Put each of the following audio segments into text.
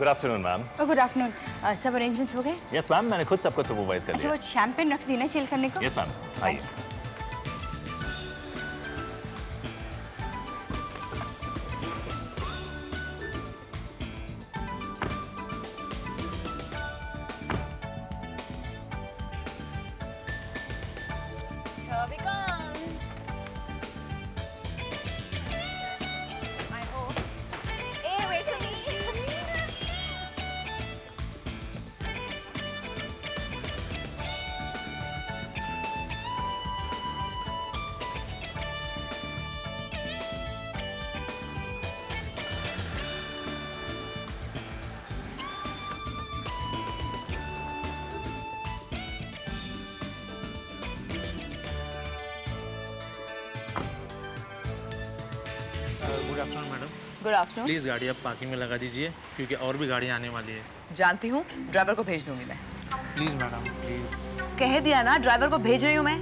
Good afternoon ma'am. Good afternoon. सब arrangements हो गए? यस मैम, मैंने खुद सबको सुपरवाइज कर अच्छा, दिया। वो शैंपेन रख दी ना चिल करने को? यस मैम, आइए। Good afternoon madam. Good afternoon. Please गाड़ी आप पार्किंग में लगा दीजिए क्योंकि और भी गाड़ी आने वाली है। जानती हूँ, ड्राइवर को भेज दूंगी मैं। Please madam please. कह दिया ना, ड्राइवर को भेज रही हूँ मैं।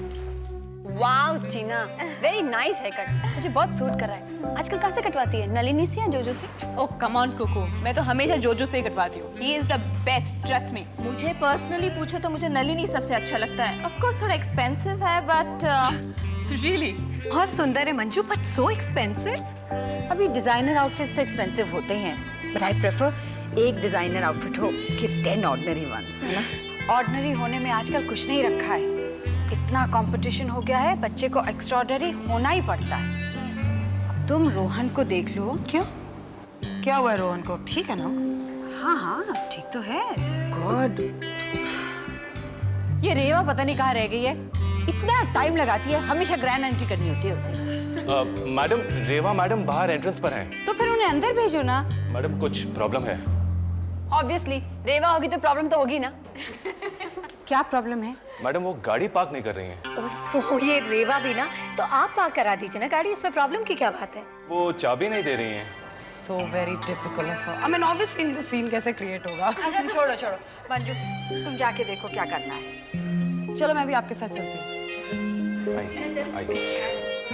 वाओ टीना, वेरी नाइस हेयर कट, तुझे बहुत सूट कर रहा है। आजकल कहाँ से कटवाती है, नलिनी से या जोजो से? ओह कम ऑन कुकू, मैं तो हमेशा जोजो से ही कटवाती हूँ। He is the best, trust me. मुझे पर्सनली पूछो तो मुझे नलिनी सबसे अच्छा लगता है। ऑफ कोर्स थोड़ा एक्सपेंसिव है बट रियली बहुत सुंदर है मंजू, बट सो एक्सपेंसिव। अभी डिजाइनर आउटफिट्स तो एक्सपेंसिव होते ही हैं, बट आई प्रेफर एक डिजाइनर आउटफिट हो कि 10 ऑर्डिनरी वंस, है ना? ऑर्डिनरी होने में आजकल कुछ नहीं रखा है, इतना कंपटीशन हो गया है, बच्चे को एक्स्ट्राऑर्डिनरी होना ही पड़ता है। तुम रोहन को देख लो। क्यों, क्या हुआ रोहन को? ठीक है ना? हाँ हाँ ठीक तो है। गॉड, ये रेवा पता नहीं कहाँ रह गई है, इतना टाइम लगाती है, हमेशा ग्रैंड एंट्री करनी होती है उसे। मैडम, रेवा मैडम बाहर एंट्रेंस पर हैं। तो फिर उन्हें अंदर भेजो ना। मैडम कुछ प्रॉब्लम है। ऑब्वियसली रेवा होगी तो प्रॉब्लम तो होगी ना। क्या प्रॉब्लम है? मैडम वो गाड़ी पार्क नहीं कर रही हैं। ओफो, ये रेवा भी ना, तो आप पार्क करा दीजिए ना गाड़ी, इसमें प्रॉब्लम की क्या बात है? वो चाबी नहीं दे रही हैं। So very typical of her. I mean obviously तो सीन कैसे क्रिएट होगा। अच्छा छोड़ो छोड़ो मंजू, तुम जाके देखो क्या करना है। चलो मैं भी आपके साथ चलती हूँ।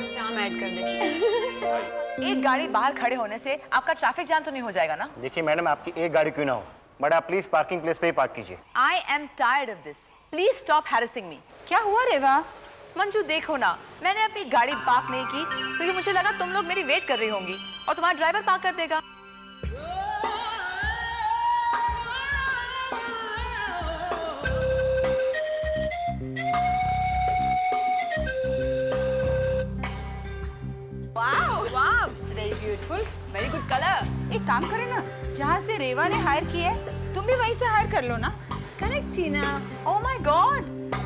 जाम ऐड कर दे। एक गाड़ी बाहर खड़े होने से आपका ट्रैफिक जाम तो नहीं हो जाएगा ना? देखिए मैडम, आपकी एक गाड़ी क्यों ना हो, बट आप प्लीज पार्किंग प्लेस पे ही पार्क कीजिए। I am tired of this, please stop harassing me. क्या हुआ रेवा? मंजू देखो ना, मैंने अपनी गाड़ी पार्क नहीं की क्योंकि मुझे लगा तुम लोग मेरी वेट कर रही होंगी और तुम्हारा ड्राइवर पार्क कर देगा। Wow wow, it's very beautiful, very good colour. एक काम करो ना, जहाँ से रेवा ने हायर की है तुम भी वहीं से हायर कर लो ना। Correct Tina. Oh my god,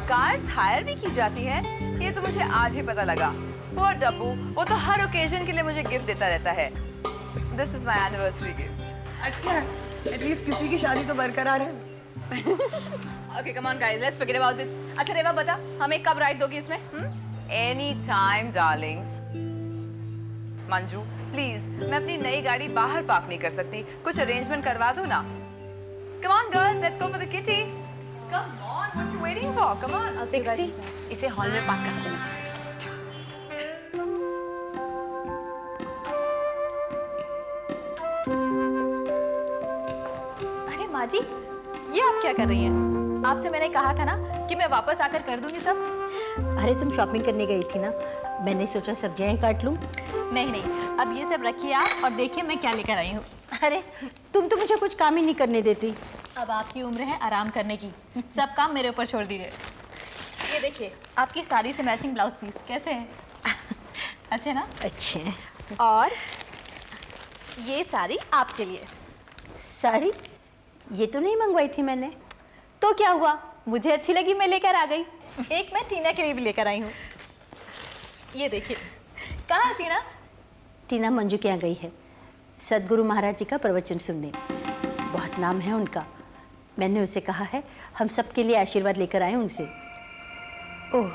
cars hire भी की जाती है, ये तो मुझे आज ही पता लगा। वो डब्बू, वो तो हर ओकेजन के लिए मुझे गिफ्ट देता रहता है। This is my anniversary gift. अच्छा, एटलीस्ट किसी की शादी तो बरकरार है। Okay come on guys, let's forget about this. अच्छा रेवा बता, हमें कब राइड दोगी इसमें? Any time Darling's. Manju please, मैं अपनी नई गाड़ी बाहर पार्क नहीं कर सकती, कुछ अरेंजमेंट करवा दो ना। Come on girls, let's go for the kitty. Come on, what you waiting for? Come on. Pixie, इसे हॉल में पार्क कर देना। अरे माँ जी, ये आप क्या कर रही हैं? आपसे मैंने कहा था ना कि मैं वापस आकर कर दूंगी सब। अरे तुम शॉपिंग करने गई थी ना, मैंने सोचा सब्जियां ही काट लूं। नहीं नहीं, अब ये सब रखिए आप और देखिए मैं क्या लेकर आई हूँ। अरे तुम तो मुझे कुछ काम ही नहीं करने देती। अब आपकी उम्र है आराम करने की, सब काम मेरे ऊपर छोड़ दीजिए। ये देखिए, आपकी साड़ी से मैचिंग ब्लाउज पीस कैसे हैं? अच्छे ना? अच्छे। और ये साड़ी आपके लिए। साड़ी? ये तो नहीं मंगवाई थी मैंने। तो क्या हुआ, मुझे अच्छी लगी, मैं लेकर आ गई। एक मैं टीना के लिए भी लेकर आई हूँ। ये देखिए। कहाँ है टीना? टीना मंजू के यहाँ गई है सदगुरु महाराज जी का प्रवचन सुनने, बहुत नाम है उनका। मैंने उसे कहा है हम सबके लिए आशीर्वाद लेकर आए उनसे। ओह,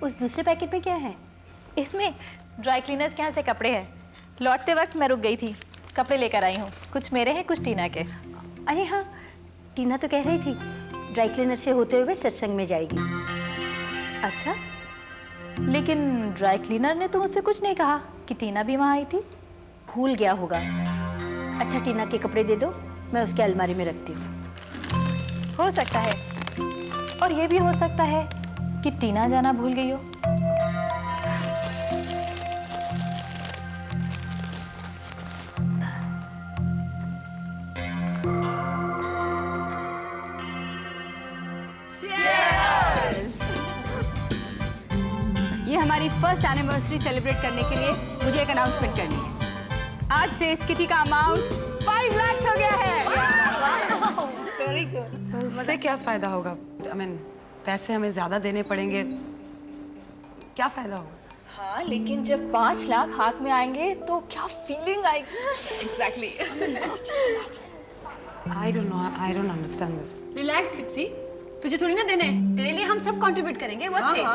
उस दूसरे पैकेट में क्या है? इसमें ड्राई क्लीनर्स के यहाँ से कपड़े हैं। लौटते वक्त मैं रुक गई थी, कपड़े लेकर आई हूँ, कुछ मेरे हैं कुछ टीना के। अरे हाँ, टीना तो कह रही थी ड्राई क्लीनर से होते हुए सत्संग में जाएगी। अच्छा, लेकिन ड्राई क्लीनर ने तो मुझसे कुछ नहीं कहा कि टीना भी वहाँ आई थी। भूल गया होगा। अच्छा टीना के कपड़े दे दो, मैं उसके अलमारी में रखती हूँ। हो सकता है, और ये भी हो सकता है कि टीना जाना भूल गई हो। ये हमारी फर्स्ट एनिवर्सरी सेलिब्रेट करने के लिए मुझे एक अनाउंसमेंट करनी है। आज से इस किटी का अमाउंट 5 लाख हो गया है। उससे क्या फायदा होगा? I mean, पैसे हमें ज्यादा देने पड़ेंगे, क्या फायदा होगा? हाँ, लेकिन जब 5 लाख हाथ में आएंगे तो क्या फीलिंग आएगी? Exactly. I don't know, I don't understand this. Relax Pixie, तुझे थोड़ी ना देने हैं, तेरे लिए हम सब कंट्रीब्यूट करेंगे। What's it?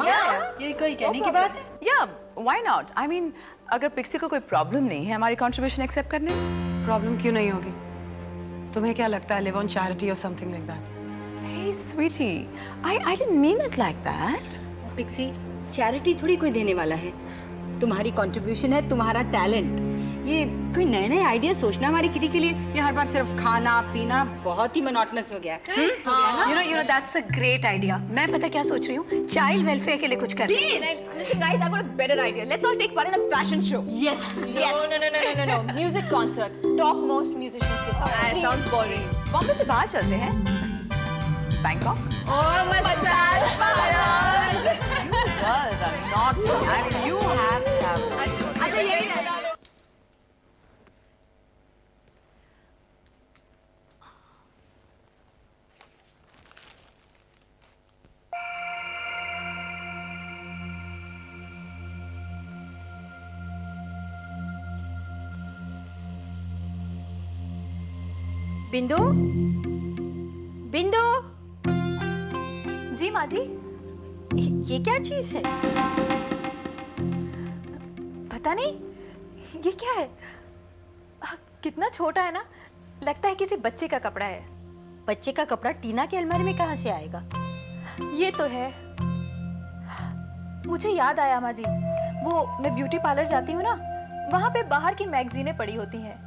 ये कोई कहने की बात है? Yeah, why not? I mean, अगर पिक्सी को कोई प्रॉब्लम नहीं है हमारी कंट्रीब्यूशन एक्सेप्ट करने में। प्रॉब्लम क्यों नहीं होगी? तुम्हें क्या लगता है, live on charity or something like that? Hey, sweetie, I didn't mean it like that. Pixie, charity थोड़ी कोई देने वाला है। तुम्हारी कंट्रीब्यूशन है तुम्हारा टैलेंट। ये कोई नए नए आइडिया सोचना हमारी किटी के लिए, ये हर बार सिर्फ खाना पीना बहुत ही मोनोटोनस हो गया है। You know that's a great idea. मैं पता क्या सोच रही हूँ, चाइल्ड वेलफेयर के लिए कुछ कर। Please, listen guys, I've got a better idea. Let's all take part in a fashion show. Yes. No. Music concert. Top most musicians के साथ. Sounds boring. बॉम्बे से बाहर चलते हैं। Bangkok. Oh, massage parlor. You girls are naughty. I mean, you have to have. अच्छा ये भी लगा लो. बिंदु, बिंदु, जी माँ जी. ये क्या चीज है? पता नहीं ये क्या है. कितना छोटा है ना, लगता है किसी बच्चे का कपड़ा है. बच्चे का कपड़ा टीना के अलमारी में कहाँ से आएगा? ये तो है. मुझे याद आया माँ जी, वो मैं ब्यूटी पार्लर जाती हूँ ना, वहाँ पे बाहर की मैगजीनें पड़ी होती हैं.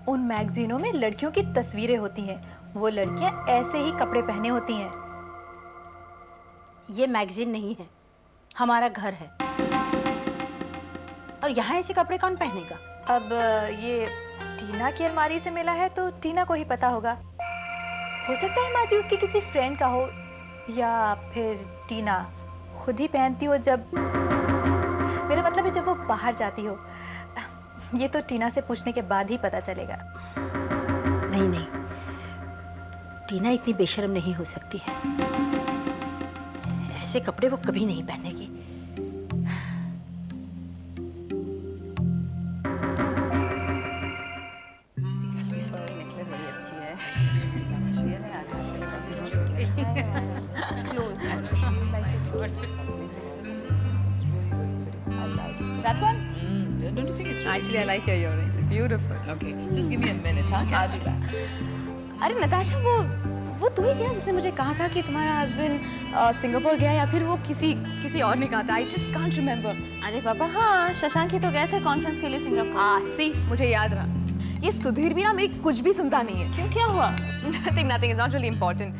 उन मैगजीनों में लड़कियों की तस्वीरें होती हैं. वो लड़कियां ऐसे ही कपड़े पहने होती हैं. ये मैगजीन नहीं है, हमारा घर है, और यहाँ ऐसे कपड़े कौन पहनेगा? अब ये टीना की अलमारी से मिला है तो टीना को ही पता होगा. हो सकता है माँ जी उसकी किसी फ्रेंड का हो, या फिर टीना खुद ही पहनती हो. जब मेरा मतलब है जब वो बाहर जाती हो. ये तो टीना से पूछने के बाद ही पता चलेगा. नहीं, टीना इतनी बेशर्म नहीं हो सकती है. ऐसे कपड़े वो कभी नहीं पहनेगी. नेकलेस बड़ी अच्छी है। That one? Don't you think it's actually I like your earrings. It's beautiful. Okay, just give me a minute, huh? I'll be back. अरे नताशा, वो तू ही थी ना जिसने मुझे कहा था कि तुम्हारा हस्बैंड सिंगापुर गया, या फिर वो किसी और ने कहा था. I just can't remember. अरे बाबा हाँ, शशांक ही तो गए थे कॉन्फ्रेंस के लिए सिंगापुर. सी मुझे याद रहा. ये सुधीर भी ना मेरी कुछ भी सुनता नहीं है. क्यों, क्या हुआ? Nothing is not really important.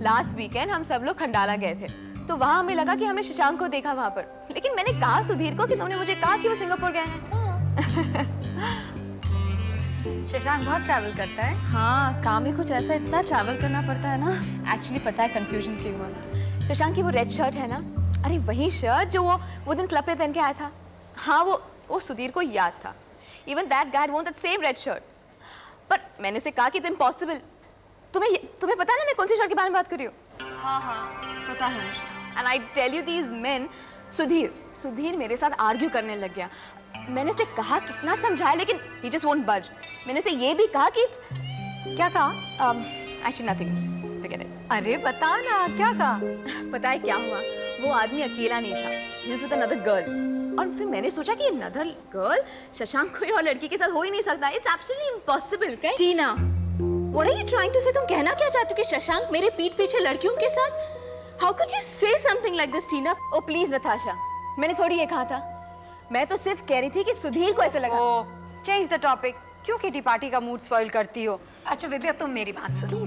Last weekend हम सब लोग खंडाला गए थे, तो वहाँ हमें लगा कि हमने शशांक को देखा वहाँ पर. लेकिन मैंने कहा सुधीर को कि तुमने मुझे कहा कि वो सिंगापुर गए हैं. शशांक बहुत ट्रैवल करता है. हाँ, काम ही कुछ ऐसा, इतना ट्रैवल करना पड़ता है ना. एक्चुअली पता है कंफ्यूजन क्यों हुआ. शशांक की वो रेड शर्ट है ना, अरे वही शर्ट जो वो दिन क्लब पे पहन के आया था. हाँ, वो सुधीर को याद था. Even that guy won't that same red shirt. पर मैंने उसे कहा कि इट्स इम्पॉसिबल. तुम्हें पता है ना मैं कौन सी शर्ट के बारे में बात कर रही हूँ? हाँ पता है. And I tell you these men. Sudhir मेरे साथ आर्ग्यू करने लग गया. मैंने उसे कहा, कितना समझाया, लेकिन he just won't budge. मैंने उसे ये भी कहा कि क्या कहा? Actually nothing, just forget it. अरे बता ना, क्या कहा? पता है क्या हुआ? वो आदमी अकेला नहीं था. He was with another girl. और फिर मैंने सोचा कि another girl शशांक कोई और लड़की के साथ हो ही नहीं सकता. It's absolutely impossible, right? Tina, what are you trying to say? तुम कहना क्या चाहती हो कि शशांक मेरे पीठ पीछे लड़कियों के साथ? How could you say something like this, Tina? Oh please Natasha, मैंने थोड़ी ये कहा था. मैं तो सिर्फ कह रही थी कि सुधीर को ऐसे लगा. Change the topic. क्यों किटी पार्टी का मूड स्पॉइल करती हो? अच्छा विद्या, तुम मेरी बात सुनो।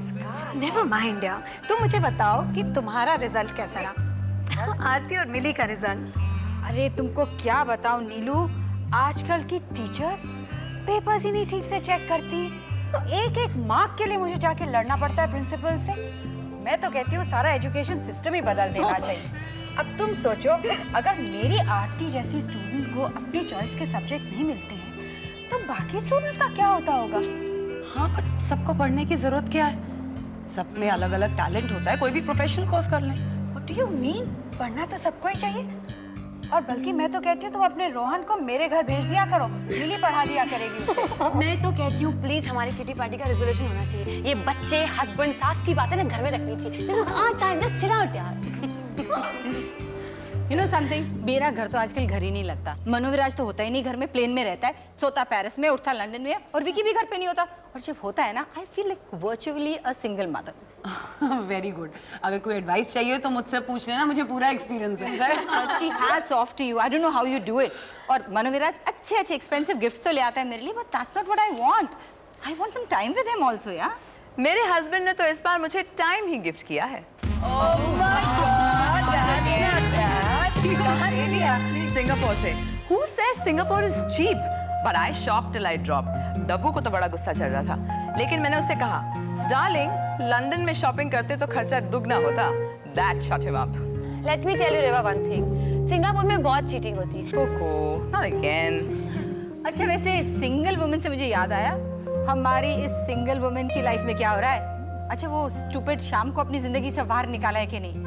नेवर माइंड यार, तुम मुझे बताओ कि तुम्हारा रिजल्ट कैसा रहा? आरती और मिली का रिजल्ट। अरे तुमको क्या बताऊं नीलू, आजकल की टीचर्स पेपर्स ही नहीं ठीक से चेक करती। एक एक मार्क के लिए मुझे जाके लड़ना पड़ता है प्रिंसिपल से। मैं तो कहती हूँ सारा एजुकेशन सिस्टम ही बदल देना चाहिए। अब तुम सोचो, अगर मेरी आरती जैसी स्टूडेंट को अपनी चॉइस के सब्जेक्ट्स नहीं मिलते हैं तो बाकी स्टूडेंट्स का क्या होता होगा? हाँ, बट सबको पढ़ने की जरूरत क्या है? सब में अलग अलग टैलेंट होता है, कोई भी प्रोफेशनल कोर्स कर लें। What do you mean? पढ़ना तो सबको ही चाहिए। और बल्कि मैं तो कहती हूँ तुम अपने रोहन को मेरे घर भेज दिया करो, लिली पढ़ा दिया करेगी उसे। मैं तो कहती हूँ प्लीज हमारी किटी पार्टी का रेजोल्यूशन होना चाहिए। ये बच्चे, हस्बैंड, सास की बातें ना घर में रखनी चाहिए। This is our time, just chill out यार। You know something? मेरा घर तो आजकल घर ही नहीं लगता। मनोविराज तो होता ही नहीं घर में, प्लेन में रहता है, सोता पेरिस में, उठता लंदन में, और विकी भी घर पे नहीं होता। और जब होता है ना, I feel like virtually a single mother. Very good. अगर कोई एडवाइस चाहिए तो मुझसे पूछ लेना, मुझे पूरा एक्सपीरियंस है। सच्ची hats off to you. I don't know how you do it. और मनोविराज अच्छे अच्छे एक्सपेंसिव गिफ्ट्स तो ले आता है मेरे लिए, but that's not what I want. I want some time with him also, यार। मेरे हस्बैंड ने तो इस बार मुझे टाइम ही गिफ्ट किया है। सिंगापुर से। Who says Singapore is cheap? But I shocked till I dropped. डब्बू को तो बड़ा गुस्सा चढ़ रहा था, लेकिन मैंने उससे कहा, डार्लिंग, लंदन में शॉपिंग करते तो खर्चा दुगना होता। That shut him up. Let me tell you Reva one thing, Singapore में बहुत चीटिंग होती है। Coco, not again. अच्छा, वैसे सिंगल वुमेन से मुझे याद आया, हमारी इस सिंगल वुमेन की लाइफ में क्या हो रहा है? अच्छा, वो स्टूपिड शाम को अपनी जिंदगी से बाहर निकाला है कि नहीं?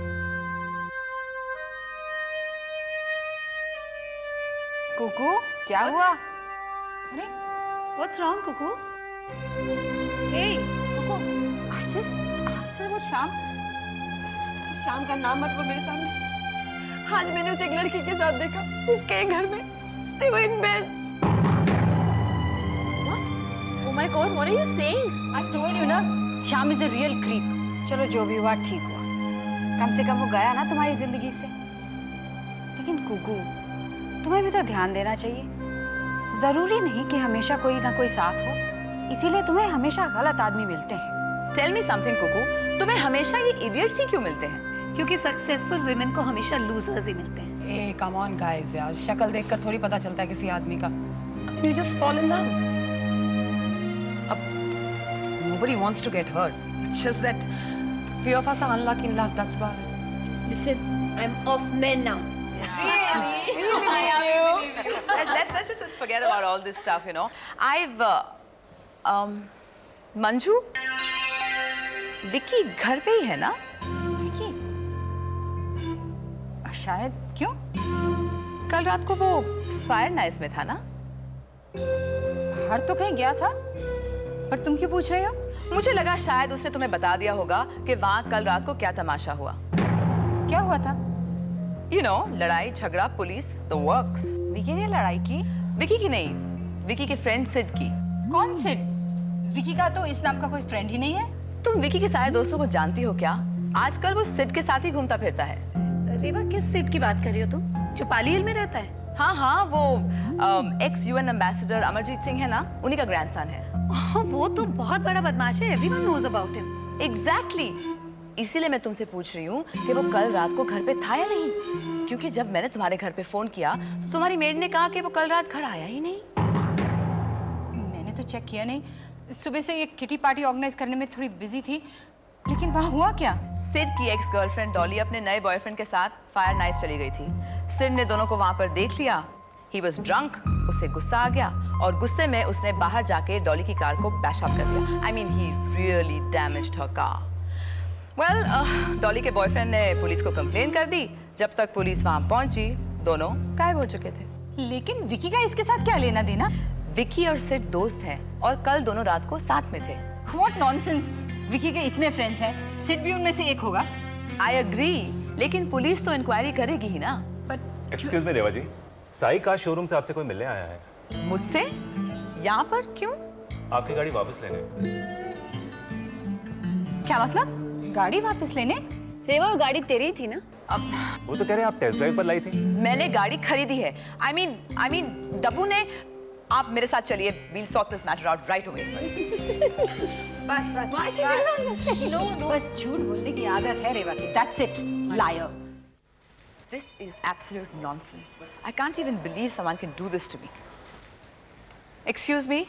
कुकू, क्या हुआ? अरे, what's wrong, Kuku? Hey, Kuku, I just asked her about शाम। शाम का नाम मत वो मेरे सामने। आज मैंने उसे एक लड़की के साथ देखा, उसके घर में। They were in bed. Oh my God, what are you saying? I told you ना, शाम is a real creep। चलो जो भी हुआ ठीक हुआ, कम से कम वो गया ना तुम्हारी जिंदगी से। लेकिन कुकू, तुम्हें भी तो ध्यान देना चाहिए। जरूरी नहीं कि हमेशा कोई ना कोई साथ हो, इसीलिए तुम्हें हमेशा गलत आदमी मिलते हैं। Tell me something, कुकू, तुम्हें हमेशा ये इडियट्स ही क्यों मिलते हैं? क्योंकि सक्सेसफुल वुमेन को हमेशा लूजर्स ही मिलते हैं। ए कम ऑन गाइस यार, शक्ल देखकर थोड़ी पता चलता है किसी आदमी का। You just fall in love. अब nobody wants to get hurt. It's just that few of us are unlucky in love. That's about it. Listen, I'm off men now. Let's just forget about all this stuff, you know. I've Manju, Vicky घर पे ही है ना? विकी? शायद। क्यों? कल रात को वो फायर नाइस में था ना? बाहर तो कहीं गया था, पर तुम क्यों पूछ रही हो? मुझे लगा शायद उसने तुम्हें बता दिया होगा कि वहाँ कल रात को क्या तमाशा हुआ। क्या हुआ था? You know, लड़ाई झगड़ा, पुलिस, the works. विकी ने लड़ाई की? विकी की नहीं, विकी के फ्रेंड सिड की। कौन सिड? विकी का तो इस नाम का कोई फ्रेंड ही नहीं है। तुम विकी के सारे दोस्तों को जानती हो क्या? आजकल वो सिड के साथ ही घूमता फिरता है। रेवा, किस सिड की बात कर रही हो तुम? जो पाली हिल में रहता है? हाँ हाँ, वो x UN ambassador Amarjeet Singh है ना, उन्हीं का ग्रैंडसन है। वो तो बहुत बड़ा बदमाश है, everyone knows about him. Exactly, इसीलिए मैं तुमसे पूछ रही हूँ कि वो कल रात को घर पे था या नहीं, क्योंकि जब मैंने तुम्हारे घर पे फोन किया तो तुम्हारी मेड ने कहा कि वो कल रात घर आया ही नहीं। मैंने तो चेक किया नहीं, सुबह से ये किटी पार्टी ऑर्गेनाइज करने में थोड़ी बिजी थी। लेकिन वहाँ हुआ क्या? सिड की एक्स गर्लफ्रेंड डॉली अपने नए बॉयफ्रेंड के साथ फायर नाइस चली गई थी। सिड ने दोनों को वहां पर देख लिया। ही वॉज ड्रंक, उसे गुस्सा आ गया और गुस्से में उसने बाहर जाके डॉली की कार को बैश अप कर दिया। I mean he really damaged her car. Well, Dolly के बॉयफ्रेंड ने पुलिस को कंप्लेन कर दी। जब तक पुलिस वहां पहुंची, दोनों गायब हो चुके थे। लेकिन विकी का इसके साथ क्या लेना देना? विकी और सिड दोस्त हैं और कल दोनों रात को साथ में थे। What nonsense! विकी के इतने फ्रेंड्स हैं, सिड भी उनमें से एक होगा। आई एग्री, लेकिन पुलिस तो इंक्वायरी करेगी ही ना। एक्सक्यूज मी रेवा जी, साई कार शोरूम से आपसे कोई मिलने आया है। मुझसे? यहाँ पर क्यों? आपकी गाड़ी वापस लेने। क्या मतलब? गाड़ी वापस लेने? रेवा, वो गाड़ी तेरी थी ना? अब वो तो कह रहे हैं आप टेस्ट ड्राइव पर लाई थी। मैंने गाड़ी खरीदी है। आई मीन डब्बू ने आप मेरे साथ चलिए, we'll sort this matter out right away. बस बस बस झूठ बोलने की आदत है Revati. That's it, liar. This is absolute nonsense. I can't even believe someone can do this to me. Excuse me,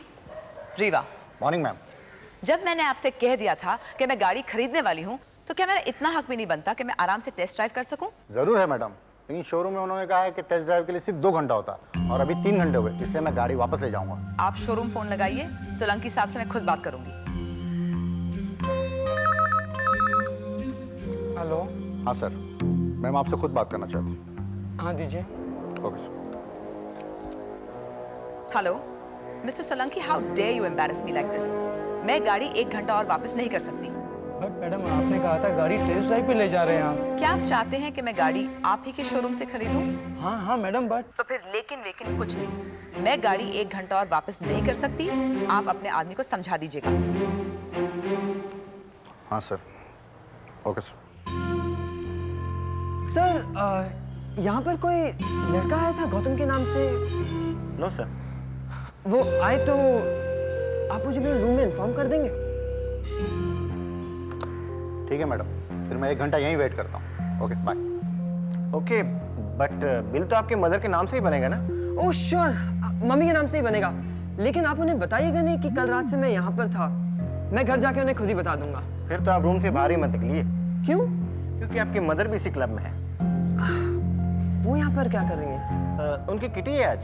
Rewa. Morning ma'am. जब मैंने आपसे कह दिया था कि मैं गाड़ी खरीदने वाली हूँ, तो क्या मेरा इतना हक भी नहीं बनता कि मैं आराम से टेस्ट ड्राइव कर सकूं? जरूर है मैडम, लेकिन शोरूम में उन्होंने कहा है कि टेस्ट ड्राइव के लिए सिर्फ 2 घंटा होता है और अभी 3 घंटे हुए, इसलिए मैं गाड़ी वापस ले जाऊंगा. आप शोरूम फोन लगाइए, सोलंकी साहब से मैं खुद बात करूंगी. हेलो. हाँ सर, मैम आपसे खुद बात करना चाहती हूँ. हाँ दीजिए. Okay sir. Hello mister Solanki, how dare you embarrass me like this. मैं गाड़ी 1 घंटा और वापस नहीं कर सकती. बट मैडम आपने कहा था गाड़ी टेस्ट ड्राइव पे ले जा रहे हैं आप. क्या आप चाहते हैं कि मैं गाड़ी आप ही के शोरूम से खरीदूं? हाँ हाँ मैडम, बट तो फिर लेकिन कुछ नहीं. मैं गाड़ी 1 घंटा और वापस नहीं कर सकती. आप अपने आदमी को समझा दीजिएगा. हाँ सर. Okay sir. सर यहाँ पर कोई लड़का आया था गौतम के नाम से. No sir. वो आए तो आप मुझे मेरे रूम में इन्फॉर्म कर देंगे. ठीक है मैडम, फिर मैं 1 घंटा यहीं वेट करता हूँ. Okay bye. Okay, but bill तो आपके मदर के नाम से ही बनेगा ना? ओह श्योर, मम्मी के नाम से ही बनेगा. लेकिन आप उन्हें बताइएगा नहीं कि कल रात से मैं यहाँ पर था. मैं घर जाके उन्हें खुद ही बता दूंगा. फिर तो आप रूम से बाहर ही मत निकलिए. क्यों? क्योंकि आपकी मदर भी इसी क्लब में है. वो यहाँ पर क्या कर रही है? उनकी किटी है आज.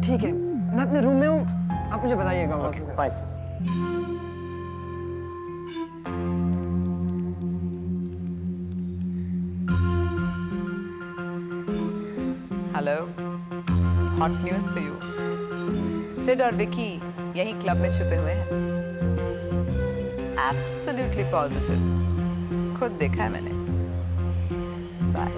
ठीक है, मैं अपने रूम में हूँ, आप मुझे बताइएगा. Okay fine. Hello, hot news for you. Sid और विकी यही क्लब में छुपे हुए हैं. एब्सोल्युटली पॉजिटिव, खुद देखा है मैंने. बाय.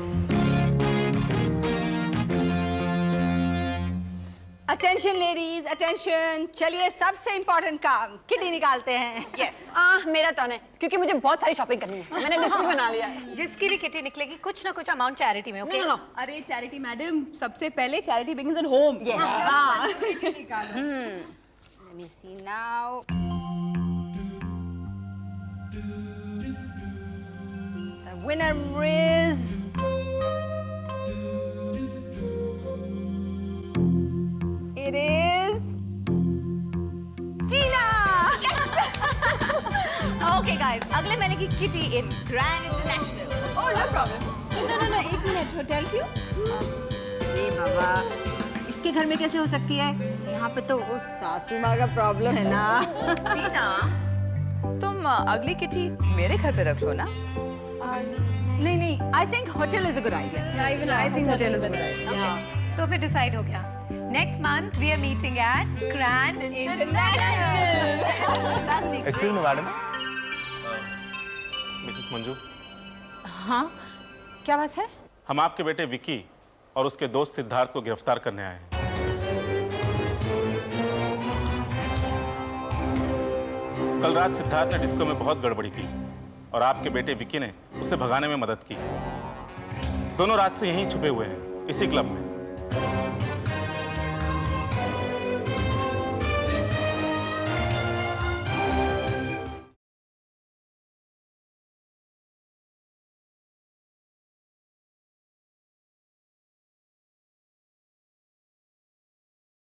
Attention ladies, attention. चलिए सबसे इम्पोर्टेंट काम, किटी निकालते हैं. यस, मेरा टर्न है क्योंकि मुझे बहुत सारी शॉपिंग करनी है. मैंने लिस्ट भी बना लिया है. जिसकी भी किटी निकलेगी कुछ ना कुछ अमाउंट चैरिटी में. ओके? नो नो, अरे चैरिटी मैडम, सबसे पहले चैरिटी बिगिंस एट होम. हाँ. Let me see now. The winner is it is Tina. Yes. Okay guys, अगले महीने की kitty in Grand International. Oh, no problem. No, 1 minute. Hotel क्यों? अरे बाबा, इसके घर में कैसे हो सकती है? यहाँ पे तो वो सासू माँ का प्रॉब्लम है ना. टीना, तुम अगली किटी मेरे घर पे रख लो ना. नहीं, I think hotel is a good idea. Yeah, even I think hotel is a good idea. तो फिर डिसाइड हो गया. Next month we are meeting at Grand International. Excuse me madam. Mrs Manju, हाँ, क्या बात है? हम आपके बेटे विकी और उसके दोस्त सिद्धार्थ को गिरफ्तार करने आए हैं. कल रात सिद्धार्थ ने डिस्को में बहुत गड़बड़ी की और आपके बेटे विकी ने उसे भगाने में मदद की. दोनों रात से यहीं छुपे हुए हैं, इसी क्लब में.